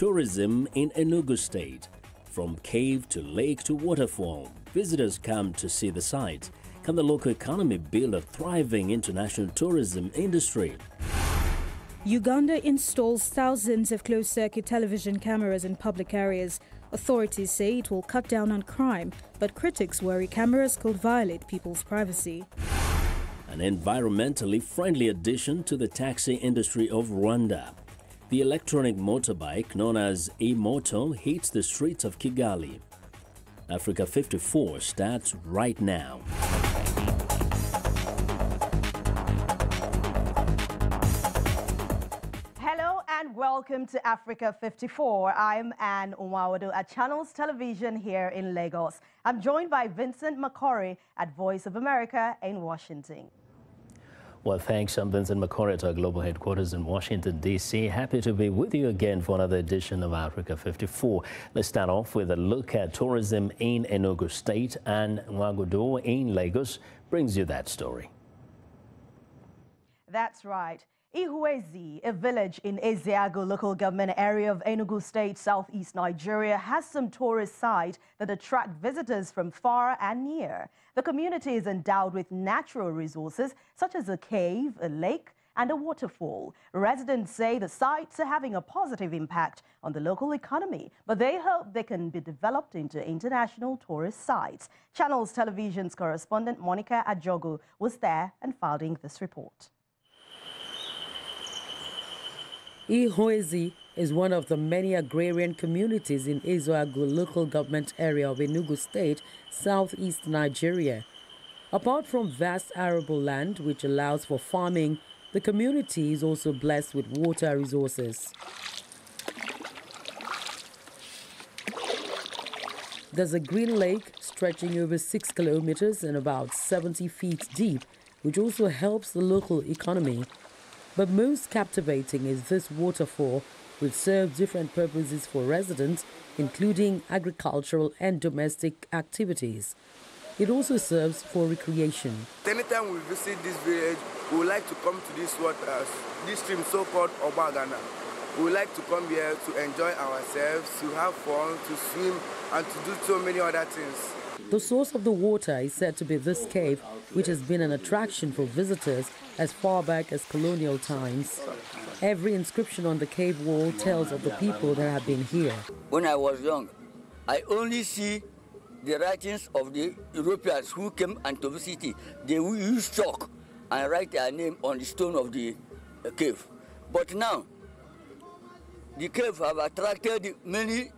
Tourism in Enugu State. From cave to lake to waterfall, visitors come to see the sights. Can the local economy build a thriving international tourism industry? Uganda installs thousands of closed-circuit television cameras in public areas. Authorities say it will cut down on crime, but critics worry cameras could violate people's privacy. An environmentally friendly addition to the taxi industry of Rwanda. The electronic motorbike known as e-moto hits the streets of Kigali. Africa 54 starts right now. Hello and welcome to Africa 54. I'm Anne Umawadu at Channels Television here in Lagos. I'm joined by Vincent McCorry at Voice of America in Washington. Well, thanks. I'm Vincent McCorry at our global headquarters in Washington, D.C. Happy to be with you again for another edition of Africa 54. Let's start off with a look at tourism in Enugu State, and Nwagodo in Lagos brings you that story. That's right. Ihuezi, a village in Ezeagu local government area of Enugu State, southeast Nigeria, has some tourist sites that attract visitors from far and near. The community is endowed with natural resources such as a cave, a lake, and a waterfall. Residents say the sites are having a positive impact on the local economy, but they hope they can be developed into international tourist sites. Channels Television's correspondent Monica Ajogu was there and filed this report. Ihuezi is one of the many agrarian communities in Ezeagu local government area of Enugu State, southeast Nigeria. Apart from vast arable land which allows for farming, the community is also blessed with water resources. There's a green lake stretching over 6 kilometers and about 70 feet deep, which also helps the local economy. But most captivating is this waterfall, which serves different purposes for residents, including agricultural and domestic activities. It also serves for recreation. Anytime we visit this village, we would like to come to this waters, this stream so-called Obagana. We would like to come here to enjoy ourselves, to have fun, to swim, and to do so many other things. The source of the water is said to be this cave, which has been an attraction for visitors as far back as colonial times. Every inscription on the cave wall tells of the people that have been here. When I was young, I only see the writings of the Europeans who came and to visit it. They use chalk and write their name on the stone of the cave. But now, the cave have attracted many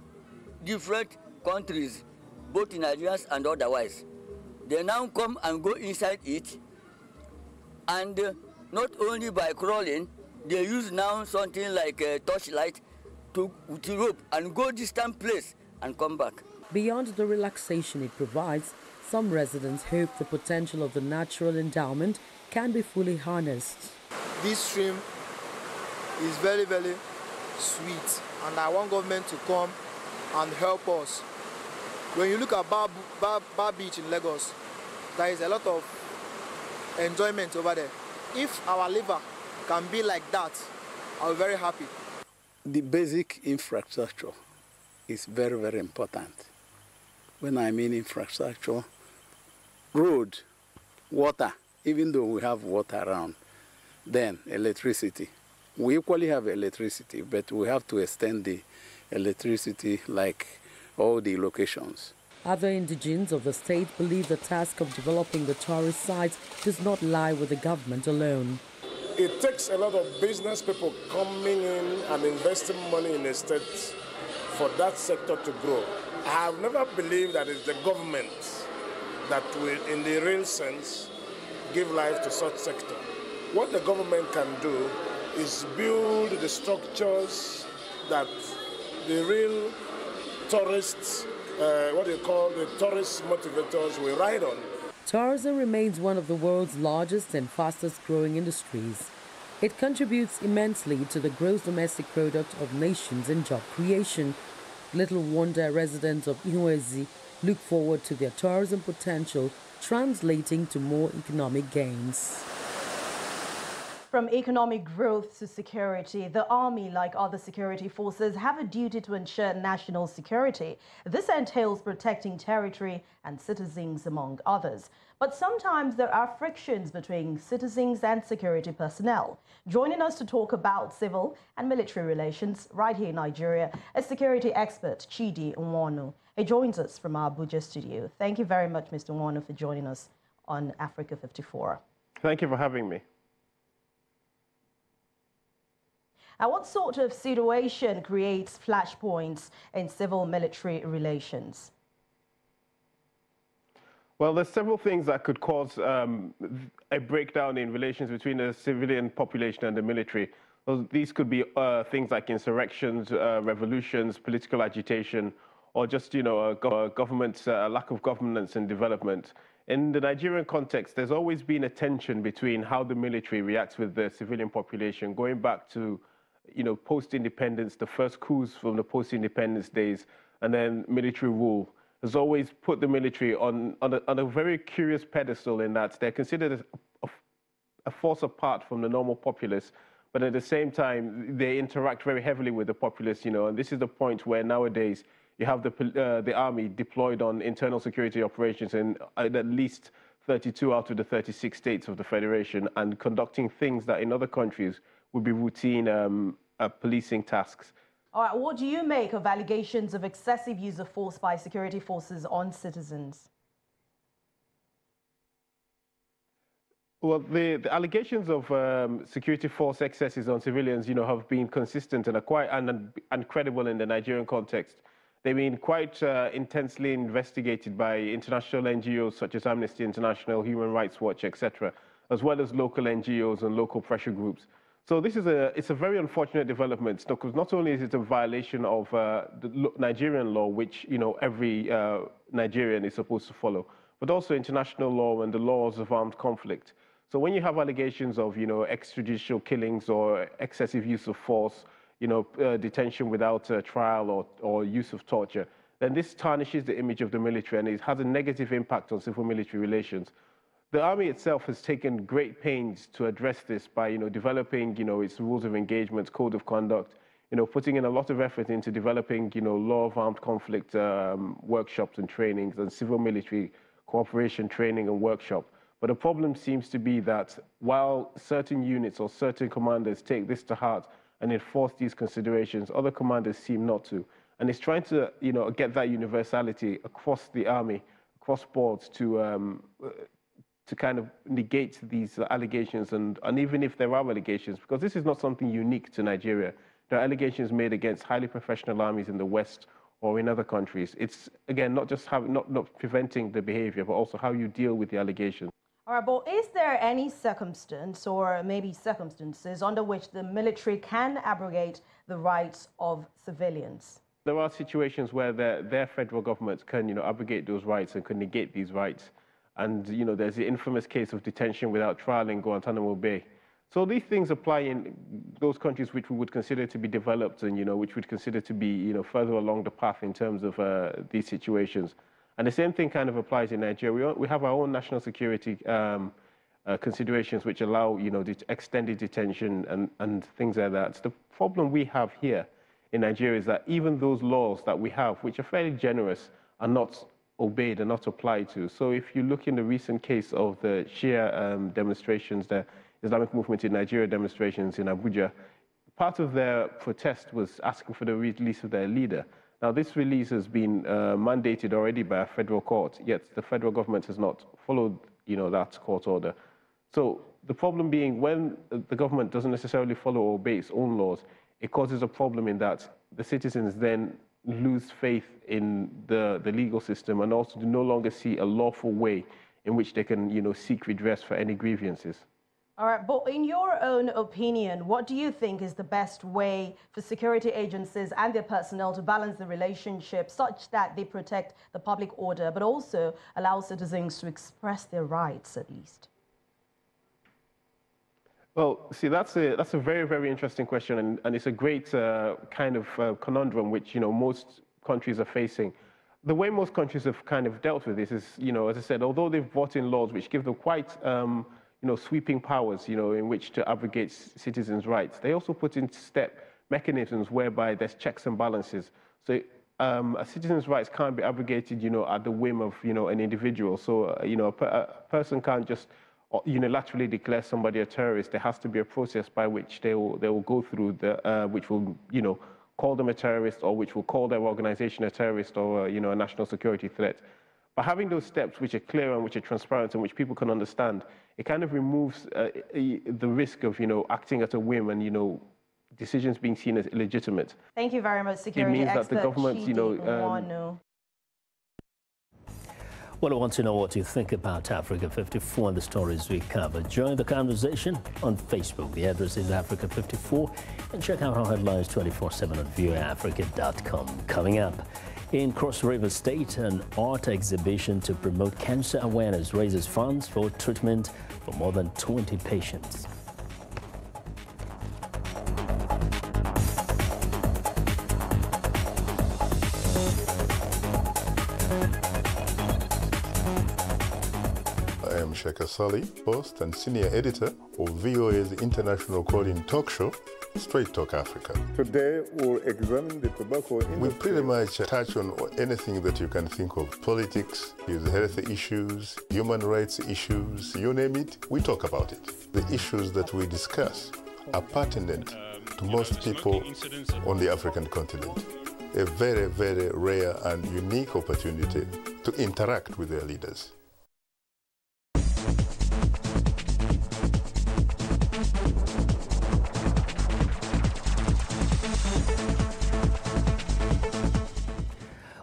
different countries, both Nigerians and otherwise. They now come and go inside it, and not only by crawling, they use now something like a torchlight to rope and go distant place and come back. Beyond the relaxation it provides, some residents hope the potential of the natural endowment can be fully harnessed. This stream is very, very sweet, and I want government to come and help us. When you look at Bar Beach in Lagos, there is a lot of enjoyment over there. If our liver can be like that, I'll be very happy. The basic infrastructure is very, very important. When I mean infrastructure, road, water, even though we have water around, then electricity. We equally have electricity, but we have to extend the electricity like all the locations. Other indigents of the state believe the task of developing the tourist sites does not lie with the government alone. It takes a lot of business people coming in and investing money in the state for that sector to grow. I have never believed that it's the government that will, in the real sense, give life to such sector. What the government can do is build the structures that the real tourists, what they call the tourist motivators, will ride on. Tourism remains one of the world's largest and fastest growing industries. It contributes immensely to the gross domestic product of nations and job creation. Little wonder residents of Ihuezi look forward to their tourism potential translating to more economic gains. from economic growth to security, the army, like other security forces, have a duty to ensure national security. This entails protecting territory and citizens, among others. But sometimes there are frictions between citizens and security personnel. Joining us to talk about civil and military relations right here in Nigeria is security expert Chidi Nwonu. He joins us from our Abuja studio. Thank you very much, Mr. Nwonu, for joining us on Africa 54. Thank you for having me. Now, what sort of situation creates flashpoints in civil-military relations? Well, there's several things that could cause a breakdown in relations between the civilian population and the military. These could be things like insurrections, revolutions, political agitation, or just, government's lack of governance and development. In the Nigerian context, there's always been a tension between how the military reacts with the civilian population, going back to post-independence, the first coups from the post-independence days, and then military rule has always put the military on a very curious pedestal in that they're considered a force apart from the normal populace, but at the same time, they interact very heavily with the populace, and this is the point where nowadays you have the army deployed on internal security operations in at least 32 out of the 36 states of the Federation and conducting things that in other countries would be routine policing tasks. All right, what do you make of allegations of excessive use of force by security forces on citizens? Well, the allegations of security force excesses on civilians, have been consistent and are quite credible in the Nigerian context. They've been quite intensely investigated by international NGOs such as Amnesty International, Human Rights Watch, etc., as well as local NGOs and local pressure groups. So this is it's a very unfortunate development, because not only is it a violation of the Nigerian law, which every Nigerian is supposed to follow, but also international law and the laws of armed conflict. So when you have allegations of extrajudicial killings or excessive use of force, detention without a trial or use of torture, then this tarnishes the image of the military and it has a negative impact on civil-military relations. The army itself has taken great pains to address this by, developing, its rules of engagement, code of conduct, putting in a lot of effort into developing, law of armed conflict workshops and trainings and civil-military cooperation training and workshop. But the problem seems to be that while certain units or certain commanders take this to heart and enforce these considerations, other commanders seem not to. And it's trying to, get that universality across the army, across boards to kind of negate these allegations, and even if there are allegations, because this is not something unique to Nigeria. There are allegations made against highly professional armies in the West or in other countries. It's, again, not just not preventing the behavior, but also how you deal with the allegations. All right, but is there any circumstance or maybe circumstances under which the military can abrogate the rights of civilians? There are situations where their federal governments can, abrogate those rights and can negate these rights. And, there's the infamous case of detention without trial in Guantanamo Bay. So these things apply in those countries which we would consider to be developed and, which we'd consider to be, further along the path in terms of these situations. And the same thing kind of applies in Nigeria. We have our own national security considerations which allow, extended detention and things like that. The problem we have here in Nigeria is that even those laws that we have, which are fairly generous, are not obeyed and not applied to. So if you look in the recent case of the Shia demonstrations, the Islamic movement in Nigeria demonstrations in Abuja, part of their protest was asking for the release of their leader. Now, this release has been mandated already by a federal court, yet the federal government has not followed, that court order. So the problem being, when the government doesn't necessarily follow or obey its own laws, it causes a problem in that the citizens then lose faith in the legal system and also do no longer see a lawful way in which they can, seek redress for any grievances. All right, but in your own opinion, what do you think is the best way for security agencies and their personnel to balance the relationship such that they protect the public order, but also allow citizens to express their rights at least? Well, see, that's a very, very interesting question, and it's a great kind of conundrum which, most countries are facing. The way most countries have kind of dealt with this is, as I said, although they've brought in laws which give them quite, sweeping powers, in which to abrogate citizens' rights. They also put into step mechanisms whereby there's checks and balances. So a citizen's rights can't be abrogated, at the whim of, an individual. So, a person can't just unilaterally declare somebody a terrorist. There has to be a process by which they will go through, which will, call them a terrorist, or which will call their organization a terrorist, or, a national security threat. By having those steps which are clear and which are transparent and which people can understand, it kind of removes the risk of, acting at a whim and, decisions being seen as illegitimate. Thank you very much, security expert. It means that the government, Well, I want to know what you think about Africa 54 and the stories we covered. Join the conversation on Facebook. The address is Africa 54, and check out our headlines 24/7 on voaafrica.com. Coming up, in Cross River State, an art exhibition to promote cancer awareness raises funds for treatment for more than 20 patients. I am Sheikh Sali, host and senior editor of VOA's international call-in talk show, Straight Talk Africa. Today we'll examine the tobacco industry. We pretty much touch on anything that you can think of. Politics, health issues, human rights issues, you name it, we talk about it. The issues that we discuss are pertinent to most people on the African continent. A very, very rare and unique opportunity to interact with their leaders.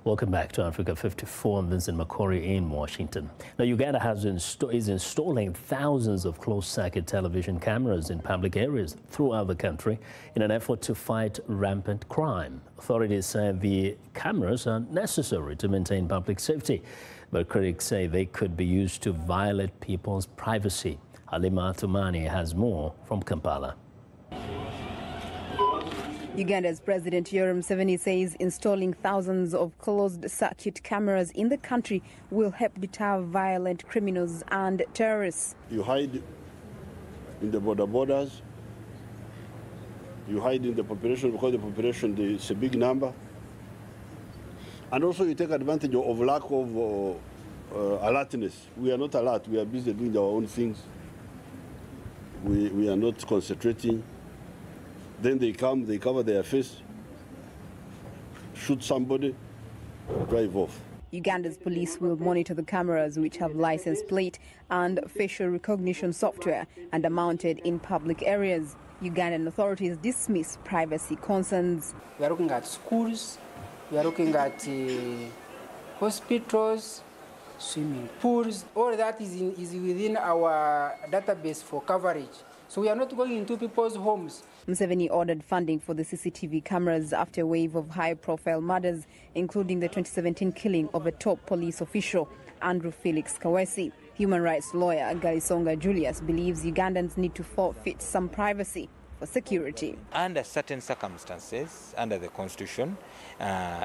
Welcome back to Africa 54. I'm Vincent McCory in Washington. Now, Uganda is installing thousands of closed-circuit television cameras in public areas throughout the country in an effort to fight rampant crime. Authorities say the cameras are necessary to maintain public safety, but critics say they could be used to violate people's privacy. Halima Tumani has more from Kampala. Uganda's President Yoweri Museveni says installing thousands of closed-circuit cameras in the country will help deter violent criminals and terrorists. You hide in the borders, you hide in the population because the population is a big number, and also you take advantage of lack of alertness. We are not alert, we are busy doing our own things. We are not concentrating. Then they come, they cover their face, shoot somebody, drive off. Uganda's police will monitor the cameras, which have license plate and facial recognition software, and are mounted in public areas. Ugandan authorities dismiss privacy concerns. We are looking at schools, we are looking at hospitals, swimming pools. All that is within our database for coverage. So we are not going into people's homes. Museveni ordered funding for the CCTV cameras after a wave of high-profile murders, including the 2017 killing of a top police official, Andrew Felix Kawesi. Human rights lawyer Galisonga Julius believes Ugandans need to forfeit some privacy for security. Under certain circumstances, under the Constitution,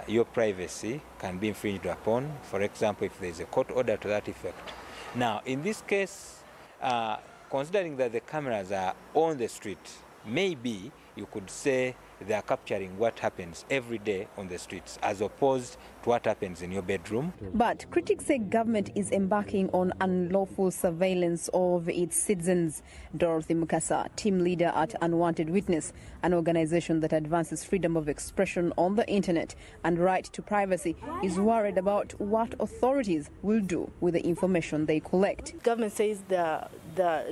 your privacy can be infringed upon. For example, if there is a court order to that effect. Now, in this case, considering that the cameras are on the street, maybe you could say they are capturing what happens every day on the streets as opposed to what happens in your bedroom. But critics say government is embarking on unlawful surveillance of its citizens. Dorothy Mukasa, team leader at Unwanted Witness, an organization that advances freedom of expression on the internet and right to privacy, is worried about what authorities will do with the information they collect. Government says they're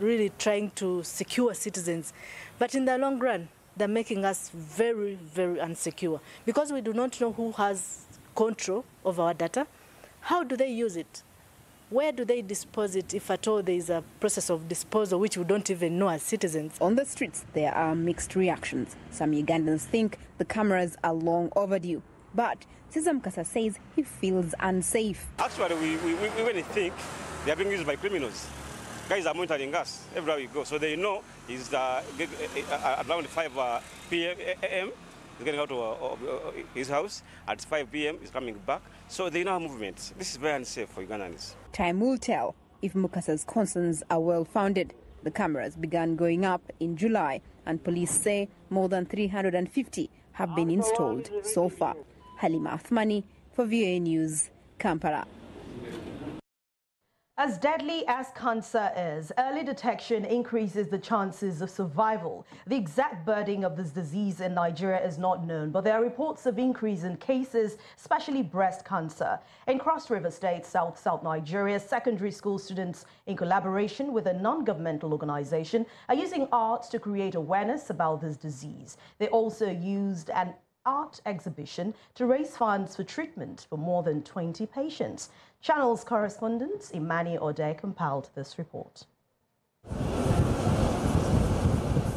really trying to secure citizens, but in the long run, they're making us very, very insecure because we do not know who has control of our data. How do they use it? Where do they dispose it, if at all there is a process of disposal which we don't even know as citizens? On the streets, there are mixed reactions. Some Ugandans think the cameras are long overdue. But Cesar Mukasa says he feels unsafe. Actually, we really think they are being used by criminals. Guys are monitoring us everywhere we go, so they know it's around 5 p.m. He's getting out of his house. At 5 p.m. he's coming back, so they know our movements. This is very unsafe for Ugandans. Time will tell if Mukasa's concerns are well-founded. The cameras began going up in July, and police say more than 350 have been installed so far. Halima Athmani for VOA News, Kampala. As deadly as cancer is, early detection increases the chances of survival. The exact burden of this disease in Nigeria is not known, but there are reports of increase in cases, especially breast cancer. In Cross River State, South Nigeria, secondary school students, in collaboration with a non-governmental organization, are using art to create awareness about this disease. They also used an art exhibition to raise funds for treatment for more than 20 patients. Channel's correspondent Imani Ode compiled this report.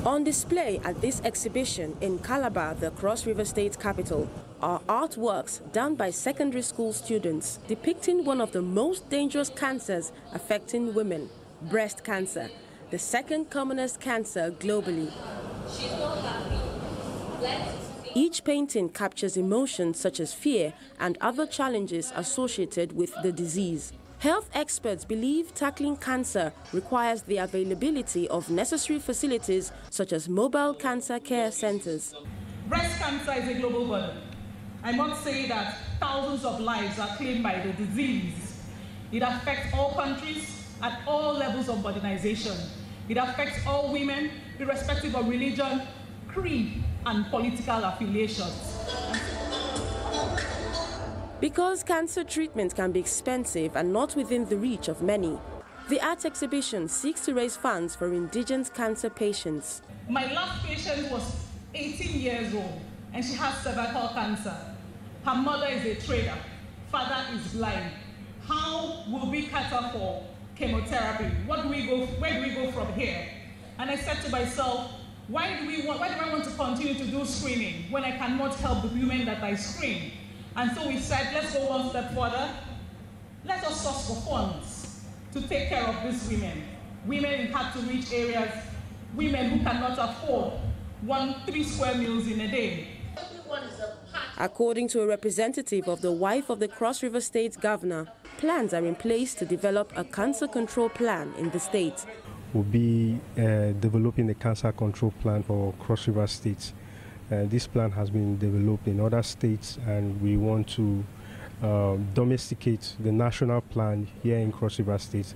On display at this exhibition in Calabar, the Cross River State capital, are artworks done by secondary school students depicting one of the most dangerous cancers affecting women, breast cancer, the second commonest cancer globally. She's not happy. Each painting captures emotions such as fear and other challenges associated with the disease. Health experts believe tackling cancer requires the availability of necessary facilities such as mobile cancer care centers. Breast cancer is a global burden. I must say that thousands of lives are claimed by the disease. It affects all countries at all levels of modernization. It affects all women, irrespective of religion, creed, and political affiliations. Because cancer treatment can be expensive and not within the reach of many, the art exhibition seeks to raise funds for indigent cancer patients. My last patient was 18 years old and she has cervical cancer. Her mother is a trader, father is blind. How will we cater for chemotherapy? Where do we go from here? And I said to myself, why do I want to continue to do screening when I cannot help the women that I screen? And so we said, let's go one step further. Let us source for funds to take care of these women. Women in hard-to-reach areas, women who cannot afford 3 square meals in a day. According to a representative of the wife of the Cross River State governor, plans are in place to develop a cancer control plan in the state. Will be developing a cancer control plan for Cross River State. This plan has been developed in other states, and we want to domesticate the national plan here in Cross River State.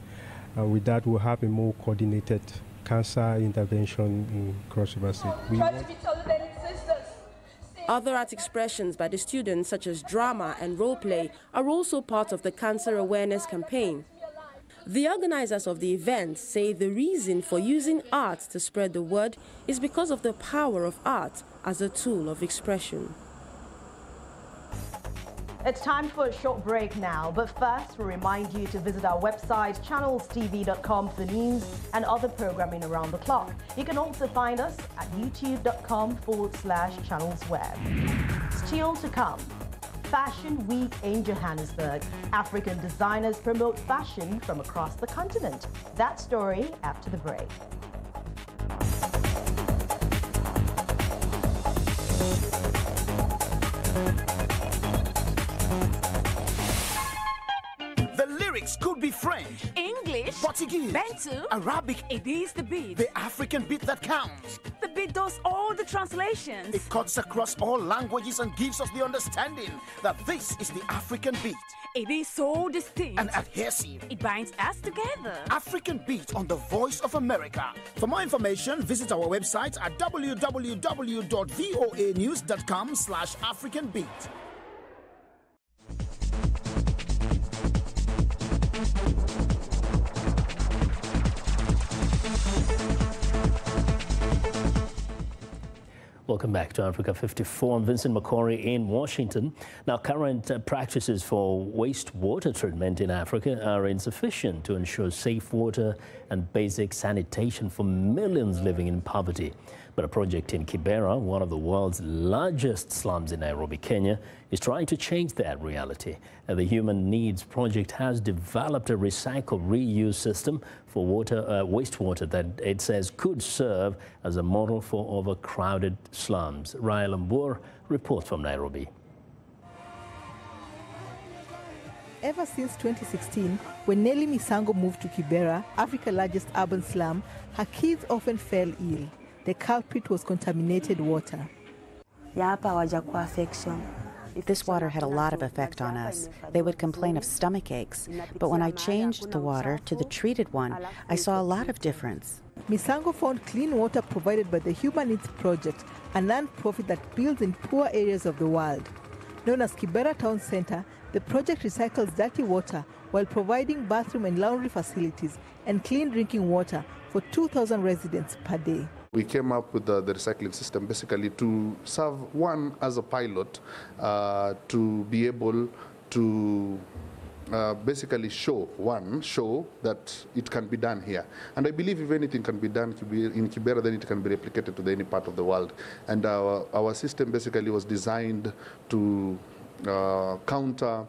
And with that, we'll have a more coordinated cancer intervention in Cross River State. Other art expressions by the students, such as drama and role play, are also part of the cancer awareness campaign. The organizers of the event say the reason for using art to spread the word is because of the power of art as a tool of expression. It's time for a short break now, but first we remind you to visit our website channelstv.com for news and other programming around the clock. You can also find us at youtube.com/channelsweb. Still to come. Fashion Week in Johannesburg. African designers promote fashion from across the continent. That story after the break. The lyrics could be French, English, Portuguese, Bantu, Arabic. It is the beat. The African beat that counts. The beat does all the translations. It cuts across all languages and gives us the understanding that this is the African beat. It is so distinct and adhesive. It binds us together. African Beat on the Voice of America. For more information, visit our website at www.voanews.com/AfricanBeat. Welcome back to Africa 54. I'm Vincent McCory in Washington. Now, current practices for wastewater treatment in Africa are insufficient to ensure safe water and basic sanitation for millions living in poverty. But a project in Kibera, one of the world's largest slums in Nairobi, Kenya, is trying to change that reality. The Human Needs Project has developed a recycle reuse system for wastewater that it says could serve as a model for overcrowded slums. Raya Lambur reports from Nairobi. ever since 2016, when Nelly Misango moved to Kibera, Africa's largest urban slum, her kids often fell ill. The culprit was contaminated water. This water had a lot of effect on us. They would complain of stomach aches, but when I changed the water to the treated one, I saw a lot of difference. Misango found clean water provided by the Human Needs Project, a non-profit that builds in poor areas of the world. Known as Kibera Town Center, the project recycles dirty water while providing bathroom and laundry facilities and clean drinking water for 2,000 residents per day. We came up with the recycling system basically to serve one as a pilot to be able to basically show that it can be done here. And I believe if anything can be done in Kibera, then it can be replicated to any part of the world. And our system basically was designed to counter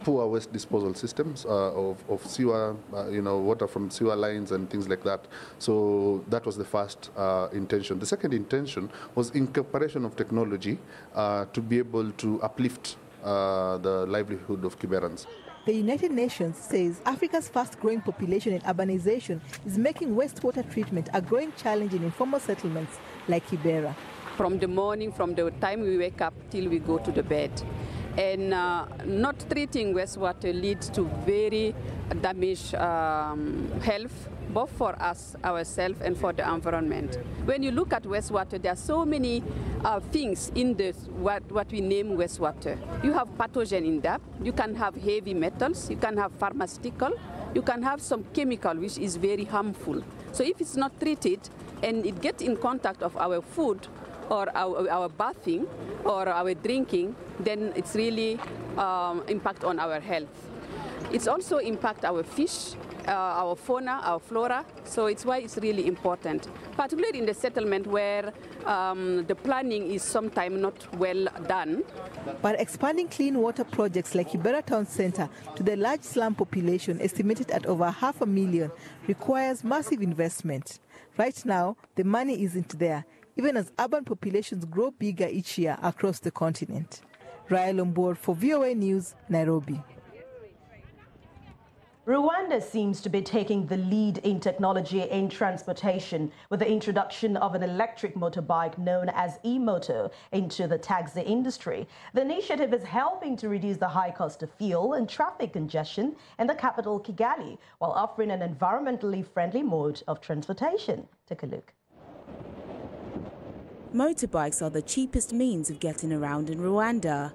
poor waste disposal systems of sewer, water from sewer lines and things like that. So that was the first intention. The second intention was incorporation of technology to be able to uplift the livelihood of Kiberans. The United Nations says Africa's fast-growing population and urbanization is making wastewater treatment a growing challenge in informal settlements like Kibera. From the morning, from the time we wake up till we go to the bed. And not treating wastewater leads to very damaged health, both for us, ourselves, and for the environment. When you look at wastewater, there are so many things in this, what we name wastewater. You have pathogen in that, you can have heavy metals, you can have pharmaceutical, you can have some chemical which is very harmful. So if it's not treated and it gets in contact of our food, or our bathing or our drinking, then it's really impact on our health. It's also impact our fish, our fauna, our flora, so it's why it's really important, particularly in the settlement where the planning is sometimes not well done. But expanding clean water projects like Kibera Town Center to the large slum population estimated at over 500,000 requires massive investment. Right now, the money isn't there, even as urban populations grow bigger each year across the continent. Raya Lombor for VOA News, Nairobi. Rwanda seems to be taking the lead in technology in transportation with the introduction of an electric motorbike known as e-moto into the taxi industry. The initiative is helping to reduce the high cost of fuel and traffic congestion in the capital, Kigali, while offering an environmentally friendly mode of transportation. Take a look. Motorbikes are the cheapest means of getting around in Rwanda.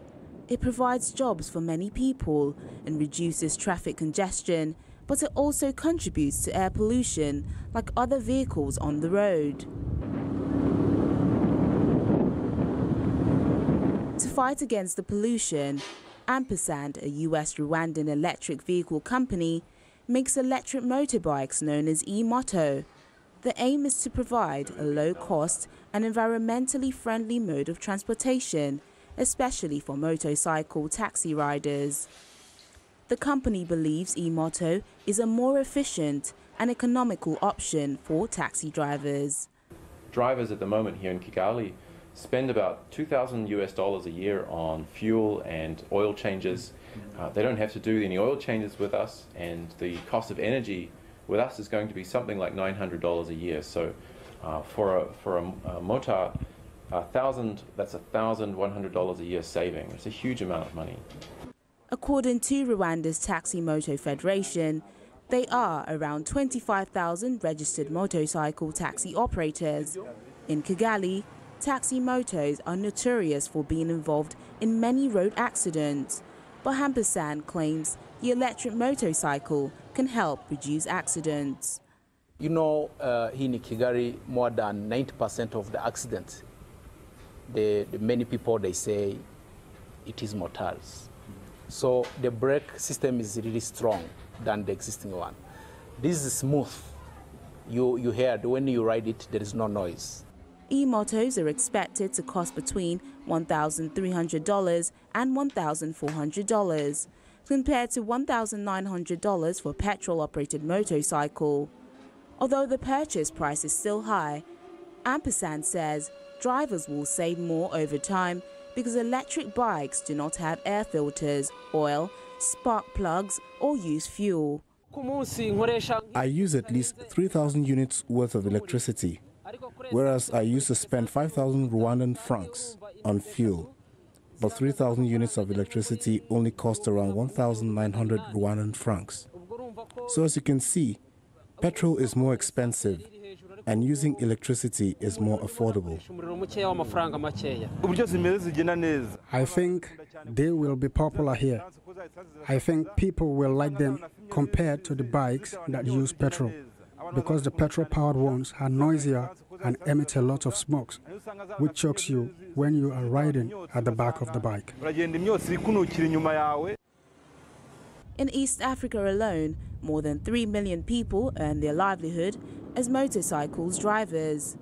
It provides jobs for many people and reduces traffic congestion, but it also contributes to air pollution like other vehicles on the road. To fight against the pollution, Ampersand, a US-Rwandan electric vehicle company, makes electric motorbikes known as e-moto. The aim is to provide a low-cost and environmentally friendly mode of transportation, especially for motorcycle taxi riders. The company believes e-moto is a more efficient and economical option for taxi drivers. Drivers at the moment here in Kigali spend about $2,000 a year on fuel and oil changes. They don't have to do any oil changes with us, and the cost of energy with us is going to be something like $900 a year. So for a motor, that's $1,100 a year saving. It's a huge amount of money. According to Rwanda's Taxi Moto Federation, there are around 25,000 registered motorcycle taxi operators. In Kigali, taxi motos are notorious for being involved in many road accidents. But Ampersand claims the electric motorcycle can help reduce accidents. You know, in Kigali, more than 90% of the accidents, the many people, they say it is motors. So the brake system is really strong than the existing one. This is smooth. You hear it when you ride it, there is no noise. E-motos are expected to cost between $1,300 and $1,400, compared to $1,900 for a petrol-operated motorcycle. Although the purchase price is still high, Ampersand says drivers will save more over time because electric bikes do not have air filters, oil, spark plugs, or use fuel. I use at least 3,000 units worth of electricity, whereas I used to spend 5,000 Rwandan francs on fuel. But 3,000 units of electricity only cost around 1,900 Rwandan francs. So as you can see, petrol is more expensive and using electricity is more affordable. I think they will be popular here. I think people will like them compared to the bikes that use petrol, because the petrol-powered ones are noisier and emit a lot of smoke, which chokes you when you are riding at the back of the bike. In East Africa alone, more than 3 million people earn their livelihood as motorcycles drivers.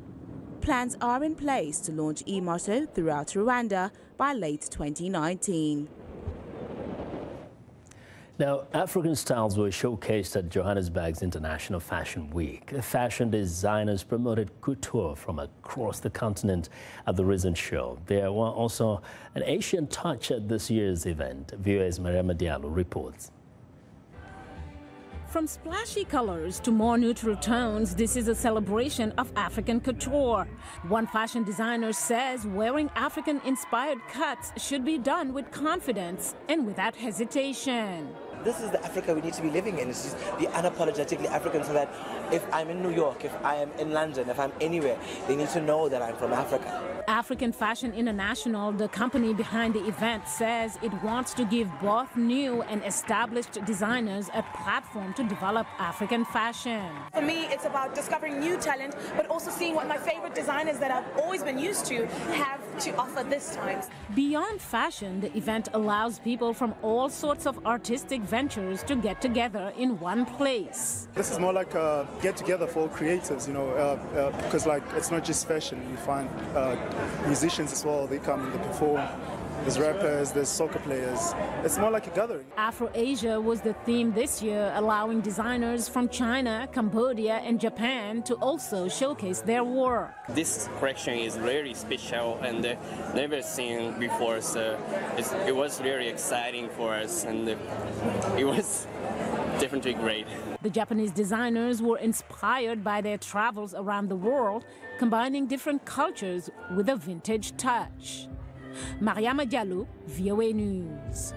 Plans are in place to launch e-moto throughout Rwanda by late 2019. Now, African styles were showcased at Johannesburg's International Fashion Week. Fashion designers promoted couture from across the continent at the recent show. There was also an Asian touch at this year's event. VOA's Mariama Diallo reports. From splashy colors to more neutral tones, this is a celebration of African couture. One fashion designer says wearing African-inspired cuts should be done with confidence and without hesitation. This is the Africa we need to be living in. It's just be unapologetically African, so that if I'm in New York, if I am in London, if I'm anywhere, they need to know that I'm from Africa. African Fashion International, the company behind the event, says it wants to give both new and established designers a platform to develop African fashion. For me, it's about discovering new talent, but also seeing what my favorite designers that I've always been used to have to offer this time. Beyond fashion, the event allows people from all sorts of artistic ventures to get together in one place. This is more like a get-together for creatives, you know, because like it's not just fashion. You find musicians as well. They come and they perform. There's rappers, there's soccer players. It's more like a gathering. Afro-Asia was the theme this year, allowing designers from China, Cambodia and Japan to also showcase their work. This collection is really special and never seen before, so it was really exciting for us, and it was definitely great. The Japanese designers were inspired by their travels around the world, combining different cultures with a vintage touch. Mariama Diallo, VOA News.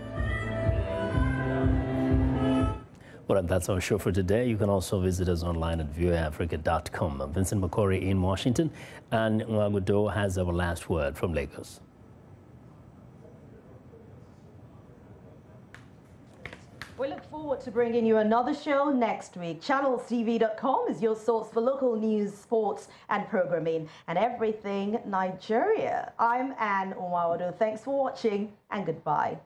Well, and that's our show for today. You can also visit us online at voaafrica.com. I'm Vincent Makori in Washington, and Nwagudo has our last word from Lagos. We look forward to bringing you another show next week. ChannelsTV.com is your source for local news, sports and programming and everything Nigeria. I'm Anne Omaodo. Thanks for watching and goodbye.